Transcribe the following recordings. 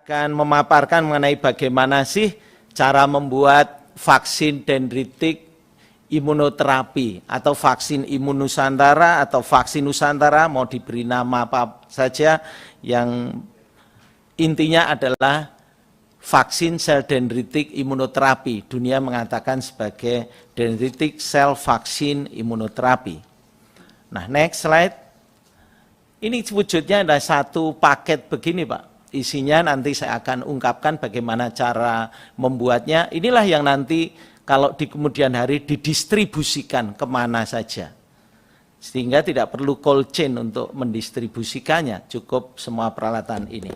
akan memaparkan mengenai bagaimana sih cara membuat vaksin dendritik imunoterapi atau vaksin Imunusantara atau vaksin Nusantara, mau diberi nama apa saja, yang intinya adalah vaksin sel dendritik imunoterapi. Dunia mengatakan sebagai dendritic cell vaccine imunoterapi. Nah, next slide. Ini wujudnya ada satu paket begini, Pak. Isinya nanti saya akan ungkapkan bagaimana cara membuatnya. Inilah yang nanti kalau di kemudian hari didistribusikan kemana saja. Sehingga tidak perlu cold chain untuk mendistribusikannya, cukup semua peralatan ini.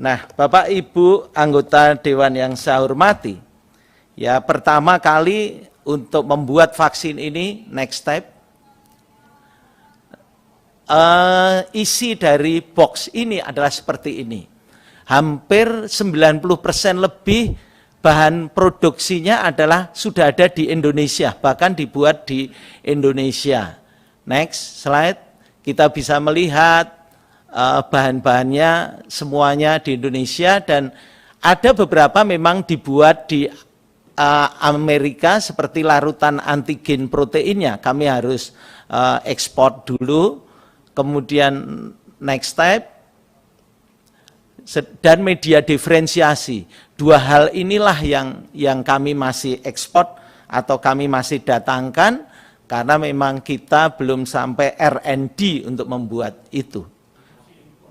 Nah, Bapak Ibu anggota Dewan yang saya hormati, ya pertama kali untuk membuat vaksin ini, next step, isi dari box ini adalah seperti ini. Hampir 90% lebih bahan produksinya adalah sudah ada di Indonesia, bahkan dibuat di Indonesia. Next slide, kita bisa melihat bahan-bahannya semuanya di Indonesia, dan ada beberapa memang dibuat di Amerika seperti larutan antigen proteinnya. Kami harus ekspor dulu. Kemudian next step, dan media diferensiasi. Dua hal inilah yang kami masih ekspor atau kami masih datangkan, karena memang kita belum sampai R&D untuk membuat itu.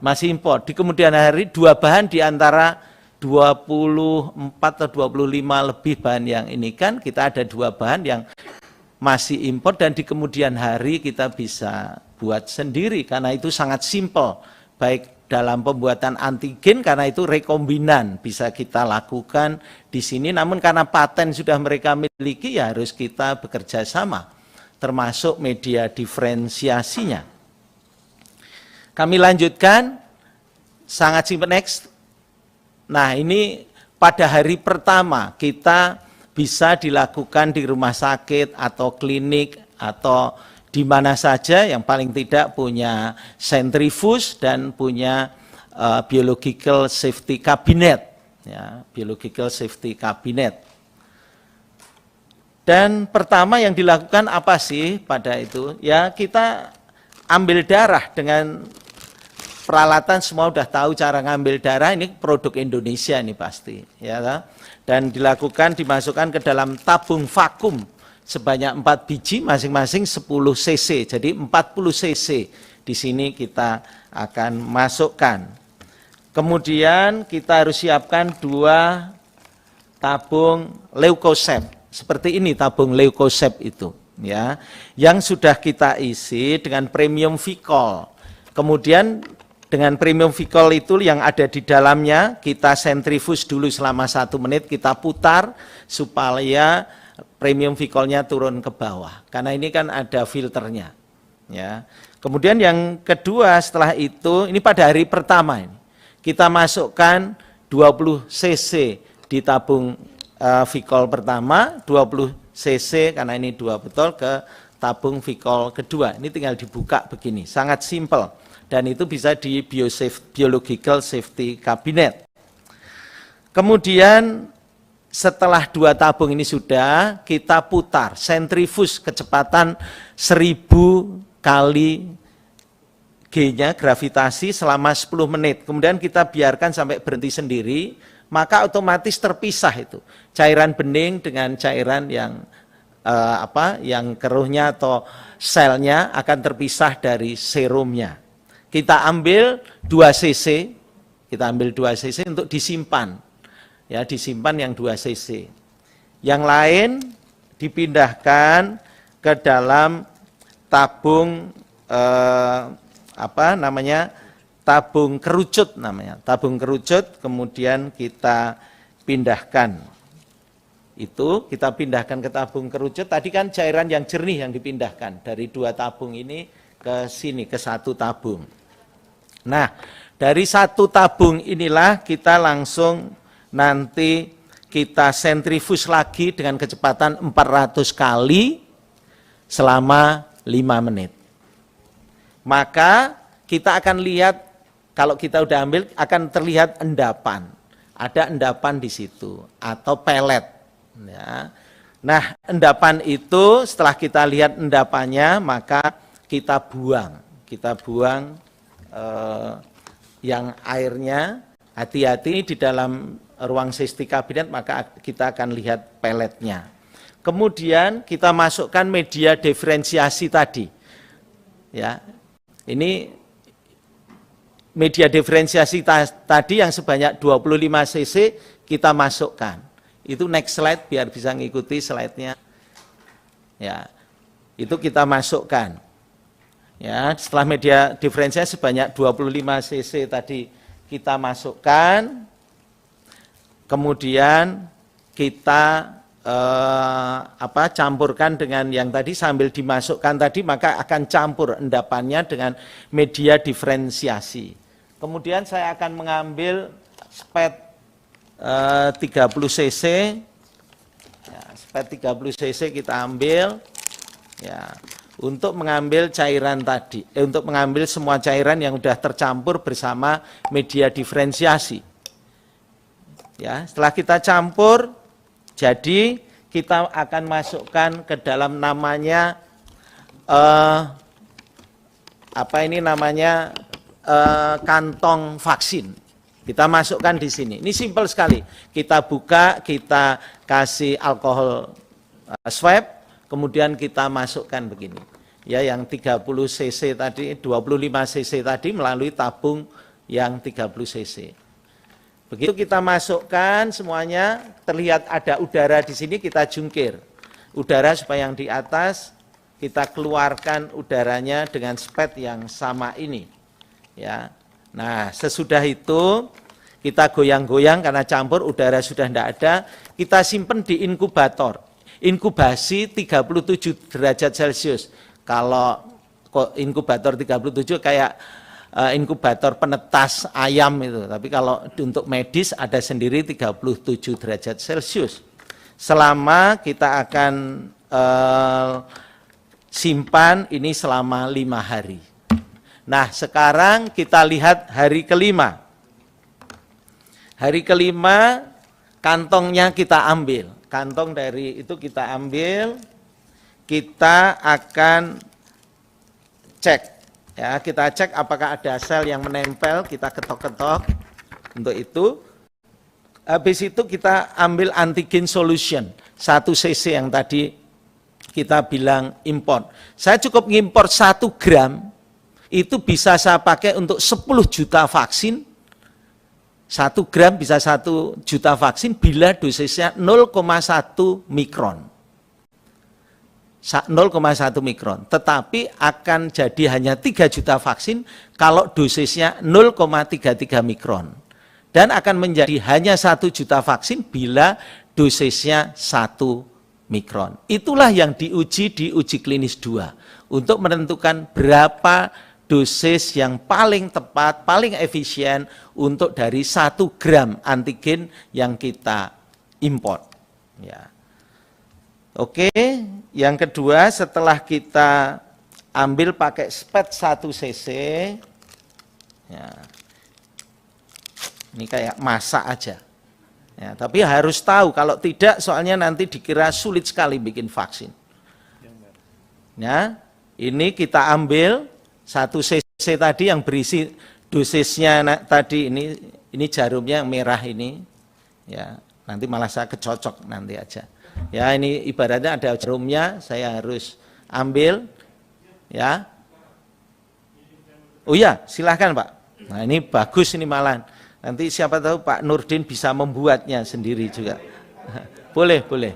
Masih impor. Di kemudian hari dua bahan di antara 24 atau 25 lebih bahan yang ini kan, kita ada dua bahan yang masih impor, dan di kemudian hari kita bisa buat sendiri karena itu sangat simpel, baik dalam pembuatan antigen karena itu rekombinan bisa kita lakukan di sini, namun karena paten sudah mereka miliki ya harus kita bekerja sama, termasuk media diferensiasinya. Kami lanjutkan, sangat simpel, next. Nah, ini pada hari pertama kita bisa dilakukan di rumah sakit atau klinik atau di mana saja yang paling tidak punya sentrifuge dan punya biological safety cabinet, ya, biological safety cabinet. Dan pertama yang dilakukan apa sih pada itu? Ya, kita ambil darah dengan peralatan, semua udah tahu cara ngambil darah, ini produk Indonesia ini pasti, ya. Dan dilakukan, dimasukkan ke dalam tabung vakum sebanyak 4 biji, masing-masing 10 cc, jadi 40 cc. Di sini kita akan masukkan. Kemudian kita harus siapkan 2 tabung leukosept, seperti ini tabung leukosept itu, ya, yang sudah kita isi dengan premium vikol. Kemudian dengan premium vikol itu yang ada di dalamnya, kita sentrifus dulu selama 1 menit, kita putar supaya premium vikolnya turun ke bawah, karena ini kan ada filternya, ya. Kemudian yang kedua setelah itu, ini pada hari pertama ini, kita masukkan 20 cc di tabung vikol pertama, 20 cc karena ini 2 botol ke tabung vikol kedua. Ini tinggal dibuka begini, sangat simpel, dan itu bisa di biological safety cabinet. Kemudian setelah 2 tabung ini sudah, kita putar sentrifus kecepatan 1000 kali G-nya gravitasi selama 10 menit. Kemudian kita biarkan sampai berhenti sendiri, maka otomatis terpisah itu cairan bening dengan cairan yang yang keruhnya atau selnya akan terpisah dari serumnya. Kita ambil 2 cc, kita ambil 2 cc untuk disimpan. Ya, disimpan yang 2 cc. Yang lain dipindahkan ke dalam tabung tabung kerucut namanya. Tabung kerucut kemudian kita pindahkan. Itu kita pindahkan ke tabung kerucut. Tadi kan cairan yang jernih yang dipindahkan dari 2 tabung ini ke sini, ke 1 tabung. Nah, dari 1 tabung inilah kita langsung nanti kita sentrifus lagi dengan kecepatan 400 kali selama 5 menit. Maka kita akan lihat kalau kita udah ambil akan terlihat endapan. Ada endapan di situ atau pelet. Ya. Nah, endapan itu setelah kita lihat endapannya, maka kita buang. Kita buang yang airnya. Hati-hati di dalam ruang safety kabinet, maka kita akan lihat peletnya. Kemudian kita masukkan media diferensiasi tadi. Ya, ini media diferensiasi tadi yang sebanyak 25 cc kita masukkan. Itu next slide biar bisa ngikuti slide-nya. Ya, itu kita masukkan. Ya, setelah media diferensiasi sebanyak 25 cc tadi kita masukkan, kemudian kita campurkan dengan yang tadi sambil dimasukkan tadi, maka akan campur endapannya dengan media diferensiasi. Kemudian saya akan mengambil spet 30 cc, ya, spet 30 cc kita ambil, ya, untuk mengambil cairan tadi, untuk mengambil semua cairan yang sudah tercampur bersama media diferensiasi. Ya, setelah kita campur, jadi kita akan masukkan ke dalam namanya kantong vaksin. Kita masukkan di sini. Ini simpel sekali. Kita buka, kita kasih alkohol swab, kemudian kita masukkan begini. Ya, yang 30 cc tadi, 25 cc tadi melalui tabung yang 30 cc. Begitu kita masukkan semuanya, terlihat ada udara di sini, kita jungkir. Udara supaya yang di atas kita keluarkan udaranya dengan spet yang sama ini. Ya. Nah, sesudah itu kita goyang-goyang karena campur udara sudah tidak ada, kita simpan di inkubator. Inkubasi 37 derajat Celcius. Kalau inkubator 37 kayak inkubator penetas ayam itu, tapi kalau untuk medis ada sendiri 37 derajat Celcius. Selama kita akan simpan ini selama 5 hari. Nah, sekarang kita lihat hari kelima. Hari kelima kantongnya kita ambil, kantong dari itu kita ambil, kita akan cek. Ya, kita cek apakah ada sel yang menempel, kita ketok-ketok. Untuk itu, habis itu kita ambil antigen solution, 1 cc yang tadi kita bilang import. Saya cukup ngimport 1 gram, itu bisa saya pakai untuk 10 juta vaksin. 1 gram bisa 1 juta vaksin bila dosisnya 0,1 mikron. 0,1 mikron, tetapi akan jadi hanya 3 juta vaksin kalau dosisnya 0,33 mikron. Dan akan menjadi hanya 1 juta vaksin bila dosisnya 1 mikron. Itulah yang diuji di uji klinis 2, untuk menentukan berapa dosis yang paling tepat, paling efisien untuk dari 1 gram antigen yang kita import. Ya. Oke, yang kedua setelah kita ambil pakai spet 1 cc, ya, ini kayak masak aja. Ya, tapi harus tahu, kalau tidak soalnya nanti dikira sulit sekali bikin vaksin. Ya, ini kita ambil 1 cc tadi yang berisi dosisnya tadi, ini jarumnya yang merah ini, ya, nanti malah saya kecocok nanti aja. Ya, ini ibaratnya ada jarumnya, saya harus ambil, ya. Oh iya, silahkan Pak. Nah, ini bagus ini malah. Nanti siapa tahu Pak Nurdin bisa membuatnya sendiri juga. Boleh, boleh.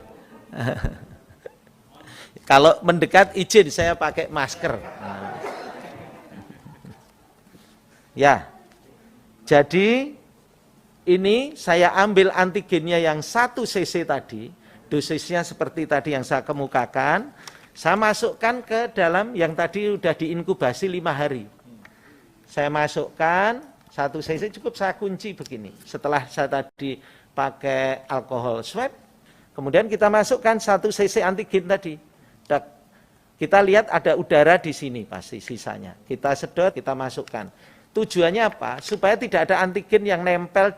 Kalau mendekat izin saya pakai masker. Nah. Ya, jadi ini saya ambil antigennya yang 1 cc tadi, dosisnya seperti tadi yang saya kemukakan, saya masukkan ke dalam yang tadi sudah diinkubasi 5 hari. Saya masukkan 1 cc, cukup saya kunci begini. Setelah saya tadi pakai alkohol swab, kemudian kita masukkan 1 cc antigen tadi. Kita lihat ada udara di sini pasti sisanya. Kita sedot, kita masukkan. Tujuannya apa? Supaya tidak ada antigen yang nempel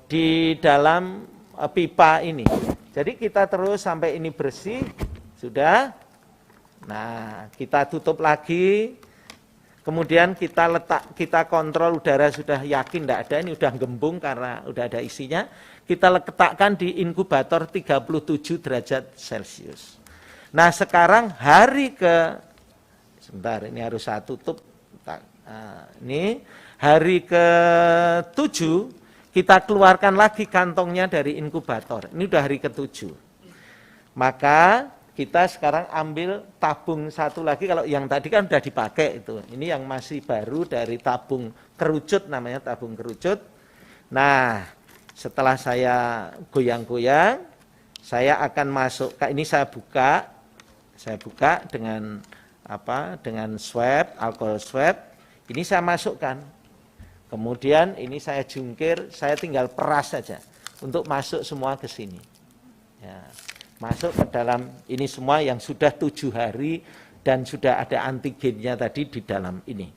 di dalam pipa ini. Jadi kita terus sampai ini bersih, sudah. Nah, kita tutup lagi. Kemudian kita kontrol udara sudah yakin tidak ada, ini udah gembung karena udah ada isinya. Kita letakkan di inkubator 37 derajat Celcius. Nah, sekarang sebentar, ini harus saya tutup. Ini hari ke-7 kita keluarkan lagi kantongnya dari inkubator. Ini udah hari ke-7. Maka kita sekarang ambil tabung satu lagi, kalau yang tadi kan udah dipakai itu. Ini yang masih baru dari tabung kerucut, namanya tabung kerucut. Nah, setelah saya goyang-goyang, saya akan masuk, ini saya buka dengan dengan swab, alkohol swab. Ini saya masukkan. Kemudian ini saya jungkir, saya tinggal peras saja untuk masuk semua ke sini. Ya, masuk ke dalam ini semua yang sudah 7 hari dan sudah ada antigennya tadi di dalam ini.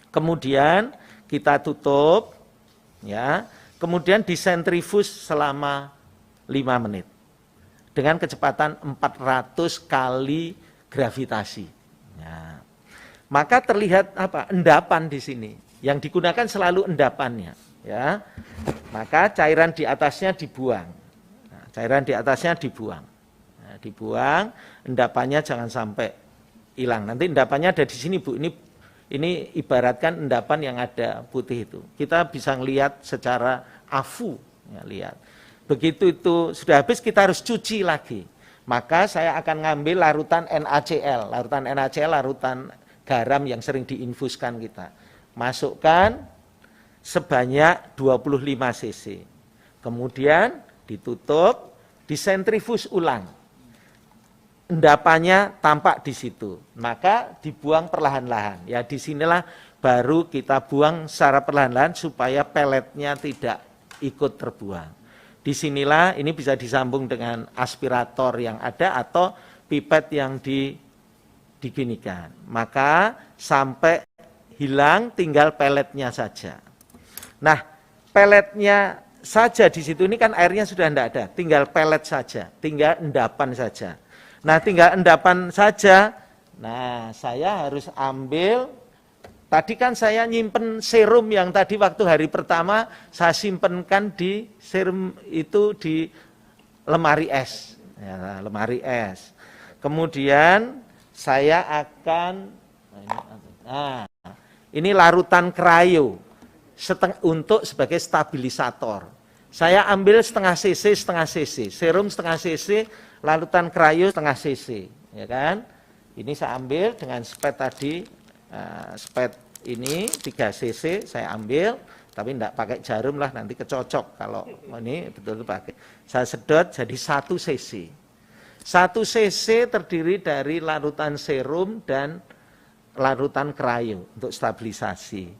Kemudian kita tutup, ya. Kemudian disentrifus selama 5 menit dengan kecepatan 400 kali gravitasi. Ya. Maka terlihat endapan di sini. Yang digunakan selalu endapannya, ya. Maka cairan di atasnya dibuang. Nah, cairan di atasnya dibuang. Nah, dibuang, endapannya jangan sampai hilang. Nanti endapannya ada di sini, Bu. Ini ibaratkan endapan yang ada putih itu. Kita bisa ngelihat secara afu, ya, lihat. Begitu itu sudah habis, kita harus cuci lagi. Maka saya akan ngambil larutan NaCl. Larutan NaCl, larutan garam yang sering diinfuskan kita. Masukkan sebanyak 25 cc. Kemudian ditutup, disentrifus ulang. Endapannya tampak di situ. Maka dibuang perlahan-lahan. Ya, disinilah baru kita buang secara perlahan-lahan supaya peletnya tidak ikut terbuang. Disinilah ini bisa disambung dengan aspirator yang ada atau pipet yang diginikan. Maka sampai hilang, tinggal peletnya saja. Nah, peletnya saja di situ, ini kan airnya sudah tidak ada, tinggal pelet saja, tinggal endapan saja. Nah, tinggal endapan saja. Nah, saya harus ambil, tadi kan saya nyimpen serum yang tadi waktu hari pertama saya simpenkan di serum itu di lemari es. Ya, lemari es. Kemudian saya akan, ini larutan krayo untuk sebagai stabilisator. Saya ambil setengah cc, serum setengah cc, larutan krayo setengah cc, ya kan? Ini saya ambil dengan spet tadi, spet ini 3 cc saya ambil, tapi tidak pakai jarum lah, nanti kecocok kalau ini betul pakai. Saya sedot jadi 1 cc. 1 cc terdiri dari larutan serum dan larutan krayo untuk stabilisasi.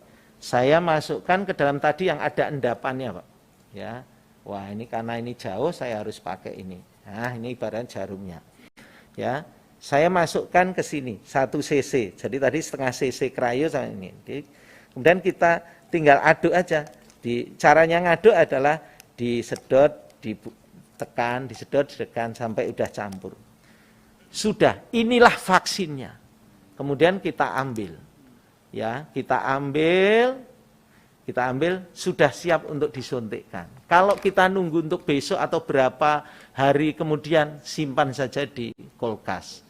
Saya masukkan ke dalam tadi yang ada endapannya, Pak. Ya. Wah, ini karena ini jauh saya harus pakai ini. Nah, ini ibarat jarumnya. Ya. Saya masukkan ke sini 1 cc. Jadi tadi setengah cc krayo sama ini. Kemudian kita tinggal aduk aja. Caranya ngaduk adalah disedot, ditekan, disedot, ditekan sampai udah campur. Sudah, inilah vaksinnya. Kemudian kita ambil, ya, kita ambil sudah siap untuk disuntikkan. Kalau kita nunggu untuk besok atau berapa hari kemudian, simpan saja di kulkas.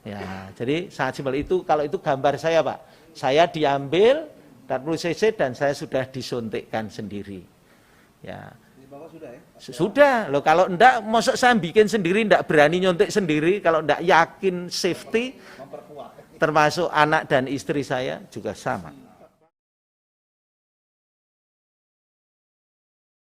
Ya, jadi sangat simpel itu. Kalau itu gambar saya, Pak, saya diambil 40 cc dan saya sudah disuntikkan sendiri. Ya. Sudah, loh kalau enggak, mosok saya bikin sendiri, enggak berani nyuntik sendiri, kalau enggak yakin safety, termasuk anak dan istri saya juga sama.